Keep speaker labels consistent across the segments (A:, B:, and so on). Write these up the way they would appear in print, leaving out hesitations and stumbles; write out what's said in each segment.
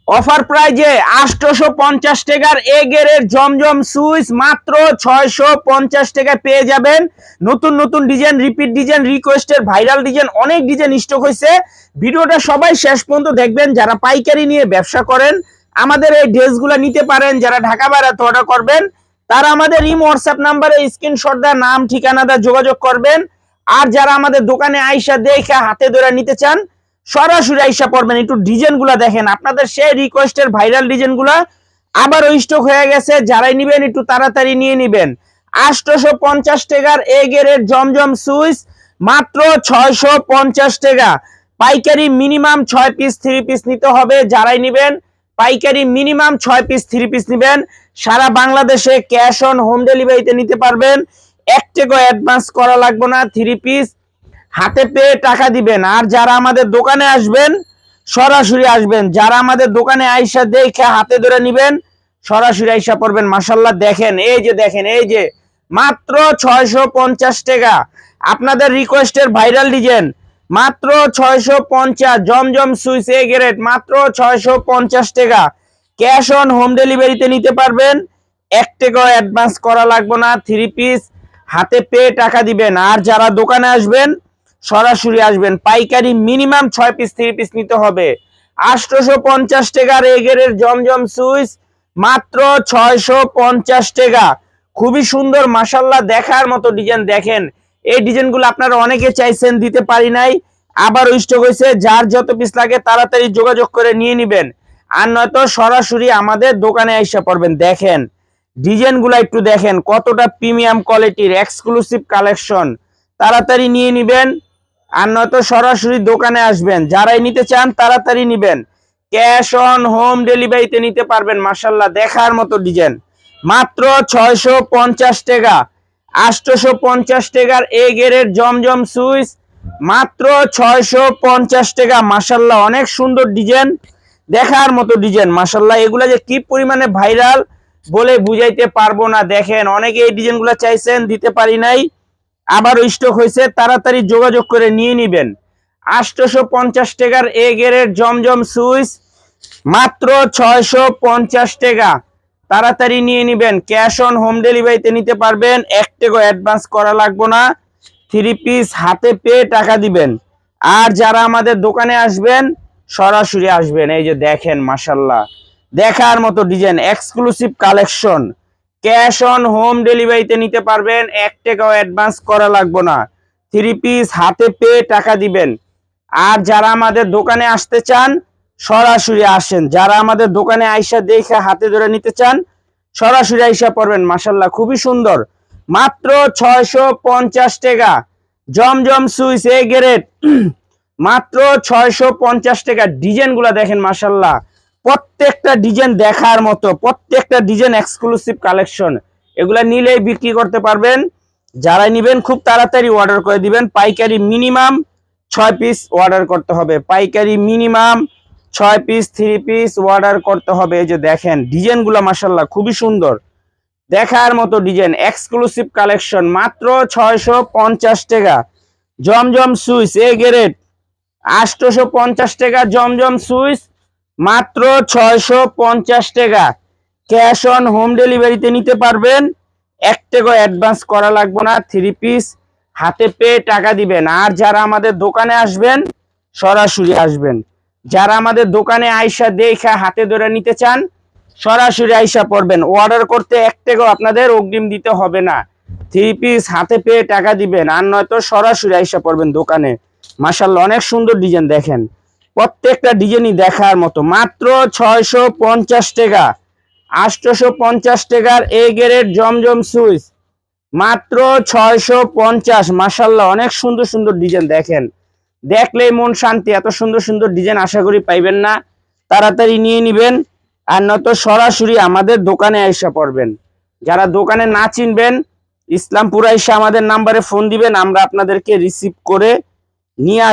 A: Offer প্রাইজে 850 টাকার এ গ্রেডের জমজম সুইচ মাত্র 650 টাকায় পেয়ে যাবেন। নতুন নতুন ডিজাইন, রিপিট ডিজাইন, রিকোয়েস্টের ভাইরাল ডিজাইন, অনেক ডিজাইন স্টক হয়েছে। ভিডিওটা সবাই শেষ পর্যন্ত দেখবেন। যারা পাইকারি নিয়ে ব্যবসা করেন আমাদের এই ড্রেসগুলো নিতে পারেন। যারা ঢাকা বাইরে অর্ডার করবেন তারা আমাদের এই হোয়াটসঅ্যাপ নাম্বারে স্ক্রিনশট দেওয়া নাম ঠিকানা দিয়ে যোগাযোগ করবেন। আর যারা আমাদের দোকানে আইসা দেখে হাতে ধরে নিতে চান সরাসরি আইসা পড়বেন। একটু ডিজাইন গুলা দেখেন, আপনাদের সেই রিকোয়েস্টের ভাইরাল ডিজাইন গুলা আবার স্টক হয়ে গেছে। যারাই নিবেন একটু তাড়াতাড়ি নিয়ে নিবেন। 850 টাকার এ গ্রেডের জমজম সুইচ মাত্র 650 টাকা। পাইকারি মিনিমাম 6 পিস 3 পিস নিতে হবে। যারাই নিবেন পাইকারি মিনিমাম 6 পিস 3 পিস নিবেন। সারা বাংলাদেশে ক্যাশ অন হোম ডেলিভারিতে নিতে পারবেন। 1 টাকা অ্যাডভান্স করা লাগবে না। 3 পিস হাতে পেয়ে টাকা দিবেন। আর যারা আমাদের দোকানে আসবেন সরাসরি আসবেন। যারা আমাদের দোকানে আইসা দেখে হাতে ধরে নিবেন সরাসরি আইসা পড়বেন। মাশাআল্লাহ দেখেন, এই যে দেখেন, এই যে মাত্র 650 টাকা। আপনাদের রিকোয়েস্টের ভাইরাল ডিজাইন মাত্র 650। জমজম সুইচ এ গ্রেড মাত্র 650 টাকা। ক্যাশ অন হোম ডেলিভারিতে নিতে পারবেন। 1 টাকাও অ্যাডভান্স করা লাগবে না। 3 পিস হাতে পেয়ে টাকা দিবেন। আর যারা দোকানে আসবেন সরাসরি আসবেন। পাইকারি মিনিমাম 6 পিস 3 পিস নিতে হবে। 850 টাকার এ গ্রেডের জমজম সুইচ মাত্র 650 টাকা। খুবই সুন্দর মাশাআল্লাহ, দেখার মতো ডিজাইন। দেখেন এই ডিজাইনগুলো আপনারা অনেকে চাইছেন, দিতে পারি নাই, আবার স্টক হয়েছে। যার যত পিস লাগে তাড়াতাড়ি যোগাযোগ করে নিয়ে নেবেন। আর নয়তো সরাসরি আমাদের দোকানে এসে পড়বেন। দেখেন ডিজাইনগুলো একটু দেখেন, কতটা প্রিমিয়াম কোয়ালিটির এক্সক্লুসিভ কালেকশন। তাড়াতাড়ি নিয়ে নেবেন। আর নয়তো সরাসরি দোকানে আসবেন। যারাই নিতে চান তাড়াতাড়ি নিবেন। ক্যাশ অন হোম ডেলিভারিতে নিতে পারবেন। মাশাআল্লাহ দেখার মতো ডিজাইন মাত্র 650 টাকা। 850 টাকার এ গ্রেডের জমজম সুইচ মাত্র 650 টাকা। মাশাআল্লাহ অনেক সুন্দর ডিজাইন, দেখার মতো ডিজাইন। মাশাআল্লাহ এগুলা যে কি পরিমাণে ভাইরাল বলে বুঝাইতে পারবো না। দেখেন অনেকে এই ডিজাইনগুলো চাইছেন, দিতে পারি নাই, আবার স্টক হয়েছে। তাড়াতাড়ি যোগাযোগ করে নিয়ে নিবেন। 850 টাকার এ গ্রেডের জমজম সুইচ মাত্র 650 টাকা। তাড়াতাড়ি নিয়ে নিবেন। ক্যাশ অন হোম ডেলিভারিতে নিতে পারবেন। 1 টাকা অ্যাডভান্স করা লাগবে না। 3 পিস হাতে পেয়ে টাকা দিবেন। আর যারা আমাদের দোকানে আসবেন সরাসরি আসবেন। এই যে দেখেন মাশাআল্লাহ দেখার মতো design, exclusive collection. Cash on home ডেলিভারিতে নিতে পারবেন। 1 টাকাও অ্যাডভান্স করা লাগবে না। 3 পিস হাতে পেয়ে টাকা দিবেন। আর যারা আমাদের দোকানে আসতে চান সরাসরি আসেন। যারা আমাদের দোকানে আইসা দেখে হাতে ধরে নিতে চান সরাসরি আইসা পড়বেন। মাশাআল্লাহ খুবই সুন্দর মাত্র 650 টাকা। জমজম সুইচ এ গ্রেড মাত্র 650 টাকা। ডিজাইনগুলো দেখেন মাশাআল্লাহ, প্রত্যেকটা ডিজাইন দেখার মতো, প্রত্যেকটা ডিজাইন এক্সক্লুসিভ কালেকশন। এগুলা নিলেই বিক্রি করতে পারবেন। যারা নিবেন খুব তাড়াতাড়ি অর্ডার করে দিবেন। পাইকারি মিনিমাম 6 পিস অর্ডার করতে হবে। পাইকারি মিনিমাম 6 পিস 3 পিস অর্ডার করতে হবে। এই যে দেখেন ডিজাইনগুলো মাশাআল্লাহ খুবই সুন্দর, দেখার মতো ডিজাইন, এক্সক্লুসিভ কালেকশন। মাত্র 650 টাকা। জমজম সুইচ এ গ্রেড 850 টাকা। জমজম সুইচ মাত্র 650 টাকা। ক্যাশ অন হোম ডেলিভারিতে নিতে পারবেন। 1 টাকা অ্যাডভান্স করা লাগবে না। 3 পিস হাতে পেয়ে টাকা দিবেন। আর যারা আমাদের দোকানে আসবেন সরাসরি আসবেন। যারা আমাদের দোকানে আইসা দেখা হাতে ধরে নিতে চান সরাসরি আইসা পড়বেন। অর্ডার করতে 1 টাকাও আপনাদের অগ্রিম দিতে হবে না। 3 পিস হাতে পেয়ে টাকা দিবেন। আর নয়তো সরাসরি আইসা পড়বেন দোকানে। মাশাআল্লাহ অনেক সুন্দর ডিজাইন। দেখেন প্রত্যেকটা ডিজাইনই দেখার মতো। মাত্র 650 টাকা। 850 টাকার এ গ্রেড জমজম সুইচ মাত্র 650। মাশাআল্লাহ অনেক সুন্দর সুন্দর ডিজাইন। দেখেন দেখলেই মন শান্তি। এত সুন্দর সুন্দর ডিজাইন আশা করি পাইবেন না। তাড়াতাড়ি নিয়ে নিবেন। আর নয়তো সরাসরি আমাদের দোকানে আইসা পড়বেন। যারা দোকানে না চিনবেন ইসলামপুর আইসা আমাদের নাম্বারে ফোন দিবেন। আমরা আপনাদেরকে রিসিভ করে নিয়ে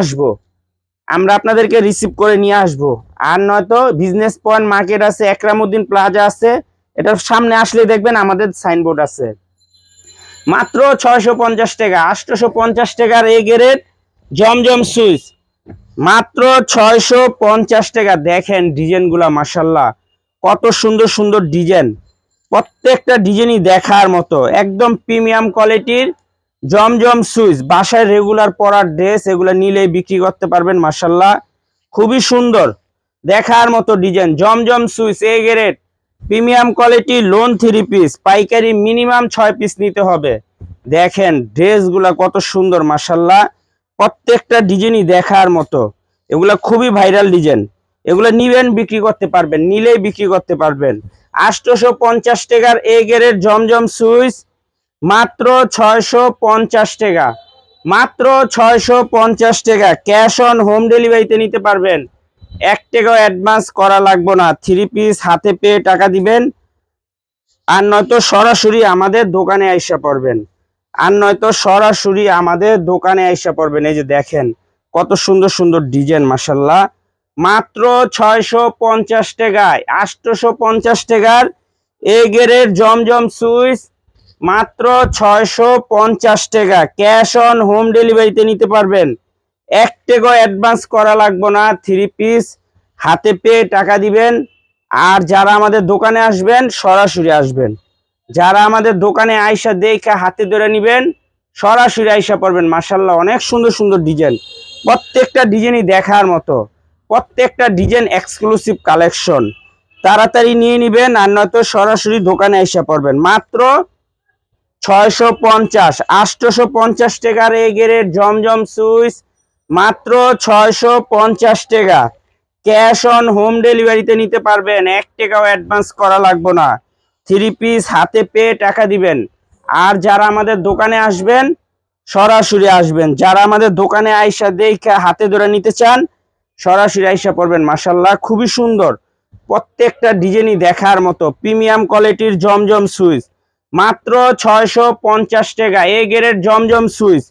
A: আসবো। আর নয়তো বিজনেস পয়েন্ট মার্কেট আছে, একরামউদ্দিন প্লাজা আছে, এটার সামনে আসলে দেখবেন আমাদের সাইনবোর্ড আছে। মাত্র 650 টাকা। 850 টাকার এ গ্রেড জমজম সুইচ মাত্র 650 টাকা। দেখেন ডিজাইনগুলা মাশাল্লাহ কত সুন্দর সুন্দর ডিজাইন, প্রত্যেকটা ডিজাইনই দেখার মতো, একদম প্রিমিয়াম কোয়ালিটির জমজম সুইচ, বাসায় রেগুলার পরার ড্রেস, এগুলা নিলেই বিক্রি করতে পারবেন মাশাল্লাহ। খুবই সুন্দর দেখার মতো design, Zamzam switch A grade premium quality loan 3 piece, পাইকারি মিনিমাম 6 পিস নিতে হবে। দেখেন ড্রেসগুলা কত সুন্দর মাশাল্লাহ, প্রত্যেকটা ডিজাইনই দেখার মতো, এগুলা খুবই ভাইরাল ডিজাইন, এগুলা নিবেন বিক্রি করতে পারবেন, নিলেই বিক্রি করতে পারবেন। 850 টাকার এ গ্রেড জমজম সুইচ মাত্র 650 টাকা, মাত্র 650 টাকা। ক্যাশ অন হোম ডেলিভারিতে নিতে পারবেন, 1 টাকাও অ্যাডভান্স করা লাগবে না, 3 পিস হাতে পেয়ে টাকা দিবেন, আর নয়তো সরাসরি আমাদের দোকানে আইসা পড়বেন, আর নয়তো সরাসরি আমাদের দোকানে আইসা পড়বেন। এই যে দেখেন কত সুন্দর সুন্দর ডিজাইন মাশাল্লাহ, মাত্র 650 টাকায় 850 টাকার এ গ্রেড জমজম সুইচ মাত্র 650 টাকা। ক্যাশ অন হোম ডেলিভারিতে নিতে পারবেন, 1 টাকাও অ্যাডভান্স করা লাগবে না, 3 পিস হাতে পেয়ে টাকা দিবেন। আর যারা আমাদের দোকানে আসবেন সরাসরি আসবেন, যারা আমাদের দোকানে আইসা দেখে হাতে ধরে নিবেন, সরাসরি আইসা পড়বেন। মাশাল্লাহ অনেক সুন্দর সুন্দর ডিজাইন, প্রত্যেকটা ডিজাইনই দেখার মতো, প্রত্যেকটা ডিজাইন এক্সক্লুসিভ কালেকশন, তাড়াতাড়ি নিয়ে নিবেন, আর নয়তো সরাসরি দোকানে আইসা পড়বেন। মাত্র 650, 850 টাকার এ গ্রেড জমজম সুইচ মাত্র 650 টাকা। ক্যাশ অন হোম ডেলিভারিতে নিতে পারবেন, 1 টাকাও অ্যাডভান্স করা লাগবে না, 3 পিস হাতে পেয়ে টাকা দিবেন। আর যারা আমাদের দোকানে আসবেন সরাসরি আসবেন, যারা আমাদের দোকানে আইসা দেখে হাতে ধরে নিতে চান সরাসরি আইসা পড়বেন। মাশাল্লাহ খুবই সুন্দর, প্রত্যেকটা ডিজাইনই দেখার মতো, প্রিমিয়াম কোয়ালিটির জমজম সুইচ মাত্র 650 টাকা। এ গ্রেড জমজম সুইচ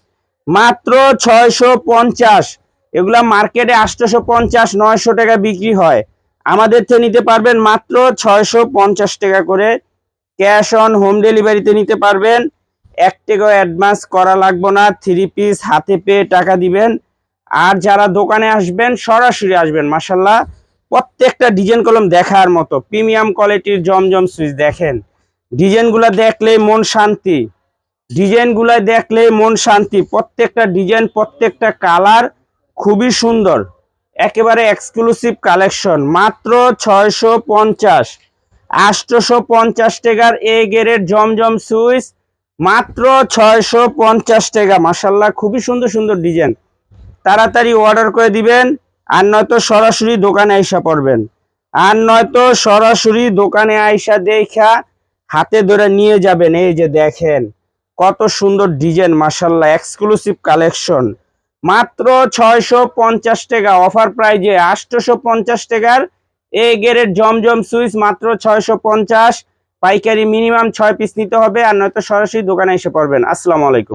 A: মাত্র 650, এগুলা মার্কেটে 850-900 টাকা বিক্রি হয়, আমাদের থেকে নিতে পারবেন মাত্র 650 টাকা করে। ক্যাশ অন হোম ডেলিভারিতে নিতে পারবেন, 1 টাকাও অ্যাডভান্স করা লাগবে না, 3 পিস হাতে পেয়ে টাকা দিবেন। আর যারা দোকানে আসবেন সরাসরি আসবেন। মাশাল্লাহ প্রত্যেকটা ডিজাইন কলম দেখার মতো, প্রিমিয়াম কোয়ালিটির জমজম সুইচ। দেখেন ডিজাইনগুলো দেখলেই মন শান্তি, ডিজাইনগুলো দেখলেই মন শান্তি, প্রত্যেকটা ডিজাইন প্রত্যেকটা কালার খুবই সুন্দর, একেবারে এক্সক্লুসিভ কালেকশন। মাত্র 650, 850 টাকার এ গ্রেড জমজম সুইচ মাত্র 650 টাকা। মাশাল্লাহ খুবই সুন্দর সুন্দর ডিজাইন, তাড়াতাড়ি অর্ডার করে দিবেন, আর নয়তো সরাসরি দোকানে আইসা পড়বেন, আর নয়তো সরাসরি দোকানে আইসা দেখা হাতে ধরে নিয়ে যাবেন। এই যে দেখেন কত সুন্দর ডিজাইন মাশাল্লাহ, এক্সক্লুসিভ কালেকশন মাত্র 650 টাকা। অফার প্রাইজে 850 টাকার এ গ্রেড জমজম সুইচ মাত্র 650, পাইকারি মিনিমাম 6 পিস নিতে হবে, আর নয়তো সরাসরি দোকানে এসে পড়বেন। আসসালামু আলাইকুম।